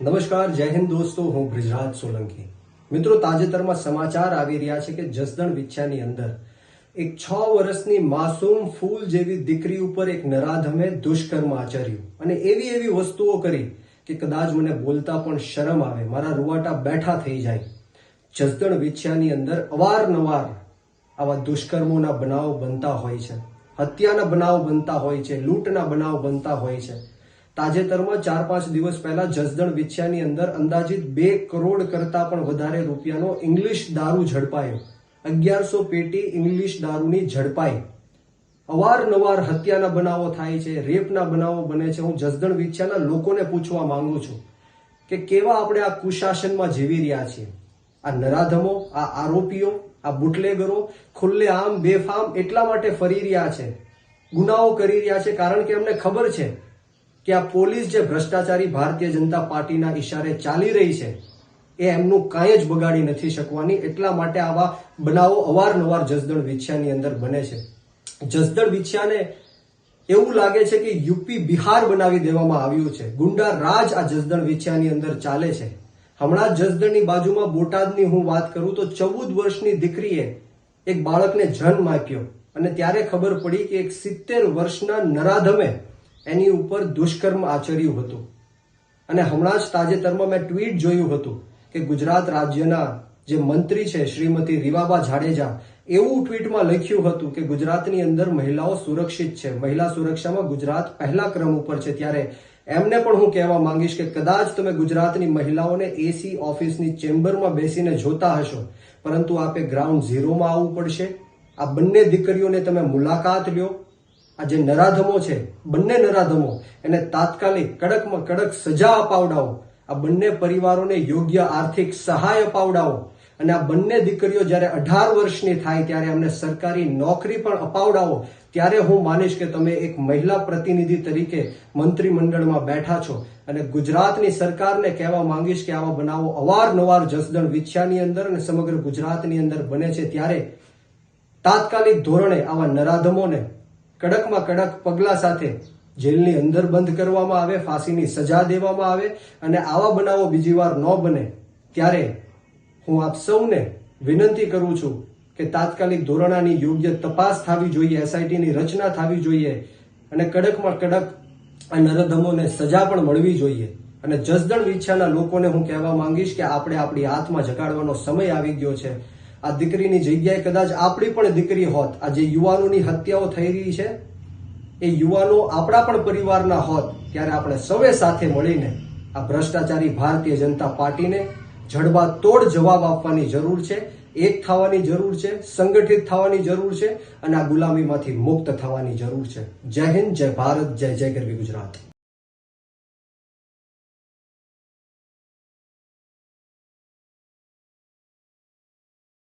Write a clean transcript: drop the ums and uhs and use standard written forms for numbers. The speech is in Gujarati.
નમસ્કાર, જય હિન્દ દોસ્તો. હું બ્રિજરાજ સોલંકી. મિત્રો, તાજેતરમાં સમાચાર આવી રહ્યા છે કે જસદણ વિછ્યાની અંદર એક 6 વર્ષની માસૂમ ફૂલ જેવી દીકરી ઉપર એક નરાધમે દુષ્કર્મ આચર્યું અને એવી વસ્તુઓ કરી કે કદાચ મને બોલતા પણ શરમ આવે, મારા રૂવાટા બેઠા થઈ જાય. જસદણ વિછ્યાની અંદર અવારનવાર આવા દુષ્કર્મોના બનાવો બનતા હોય છે, હત્યાના બનાવ બનતા હોય છે, લૂંટના બનાવ બનતા હોય છે. તાજેતરમાં 4-5 દિવસ પહેલા જસદણ વિછ્યાની અંદર અંદાજિત 2 કરોડ કરતા પણ વધારે રૂપિયાનો ઇંગ્લિશ દારૂ ઝડપાયો. 1100 પેટી ઇંગ્લિશ દારૂની ઝડપાઈ. અવારનવાર હત્યાના બનાવો થાય છે, રેપના બનાવો બને છે. હું જસદણ વિછ્યાના લોકોને પૂછવા માંગુ છું કે કેવા આપણે આ કુશાસનમાં જીવી રહ્યા છીએ. આ નરાધમો, આ આરોપીઓ, આ બુટલેગરો ખુલ્લેઆમ બેફામ એટલા માટે ફરી રહ્યા છે, ગુનાઓ કરી રહ્યા છે કારણ કે એમને ખબર છે કે આ પોલીસ જે ભ્રષ્ટાચારી ભારતીય જનતા પાર્ટીના ઈશારે ચાલી રહી છે એ એમનું કાંઈ જ બગાડી નથી શકવાની. એટલા માટે આવા બનાવો અવારનવાર જસદણ વિછ્યાની અંદર બને છે. જસદણ વિછ્યાને એવું લાગે છે કે યુપી બિહાર બનાવી દેવામાં આવ્યું છે. ગુંડા રાજ આ જસદણ વિછ્યાની અંદર ચાલે છે. હમણાં જસદણની બાજુમાં બોટાદની હું વાત કરું તો 14 વર્ષની દીકરીએ એક બાળકને જન્મ આપ્યો અને ત્યારે ખબર પડી કે એક 70 વર્ષના નરાધમે એની ઉપર દુષ્કર્મ આચર્યું હતું. અને હમણાં જ તાજેતરમાં મેં ટ્વીટ જોયું હતું કે ગુજરાત રાજ્યના જે મંત્રી છે શ્રીમતી રીવાબા જાડેજા એવું ટ્વીટમાં લખ્યું હતું કે ગુજરાતની અંદર મહિલાઓ સુરક્ષિત છે, મહિલા સુરક્ષામાં ગુજરાત પહેલા ક્રમ ઉપર છે. ત્યારે એમને પણ હું કહેવા માંગીશ કે કદાચ તમે ગુજરાતની મહિલાઓને એસી ઓફિસની ચેમ્બરમાં બેસીને જોતા હશો, પરંતુ આપે ગ્રાઉન્ડ ઝીરોમાં આવવું પડશે. આ બંને દીકરીઓને તમે મુલાકાત લ્યો. આ જે નરાધમો છે, બંને નરાધમો, એને તાત્કાલિક કડકમાં કડક સજા અપાવડાવો. આ બંને પરિવારોને યોગ્ય આર્થિક સહાય અપાવડાવો અને આ બંને દીકરીઓ જ્યારે 18 વર્ષની થાય ત્યારે એમને સરકારી નોકરી પણ અપાવડાવો. ત્યારે હું માનીશ કે તમે એક મહિલા પ્રતિનિધિ તરીકે મંત્રીમંડળમાં બેઠા છો. અને ગુજરાતની સરકારને કહેવા માંગીશ કે આવા બનાવો અવારનવાર જસદણ વિછ્યાની અંદર અને સમગ્ર ગુજરાતની અંદર બને છે. ત્યારે તાત્કાલિક ધોરણે આવા નરાધમોને કડકમાં કડક પગલા સાથે જેલની અંદર બંધ કરવામાં આવે, ફાંસીની સજા દેવામાં આવે અને આવા બનાવો બીજી વાર ન બને. ત્યારે હું આપ સૌને વિનંતી કરું છું કે તાત્કાલિક ધોરણાની યોગ્ય તપાસ થવી જોઈએ, એસઆઈટીની રચના થવી જોઈએ અને કડકમાં કડક આ નરાધમોને સજા પણ મળવી જોઈએ. અને જસદણ વિછ્યાના લોકોને હું કહેવા માંગીશ કે આપણે આપણી આત્મા જગાડવાનો સમય આવી ગયો છે. આ દીકરીની જગ્યાએ કદાચ આપણી પણ દીકરી હોત, આ જે યુવાનોની હત્યાઓ થઈ રહી છે એ યુવાનો આપણા પણ પરિવારના હોત, ત્યારે આપણે સૌએ સાથે મળીને આ ભ્રષ્ટાચારી ભારતીય જનતા પાર્ટીને જડબાતોડ જવાબ આપવાની જરૂર છે. એક થવાની જરૂર છે, સંગઠિત થવાની જરૂર છે અને આ ગુલામીમાંથી મુક્ત થવાની જરૂર છે. જય હિન્દ, જય ભારત, જય જય ગરવી ગુજરાત.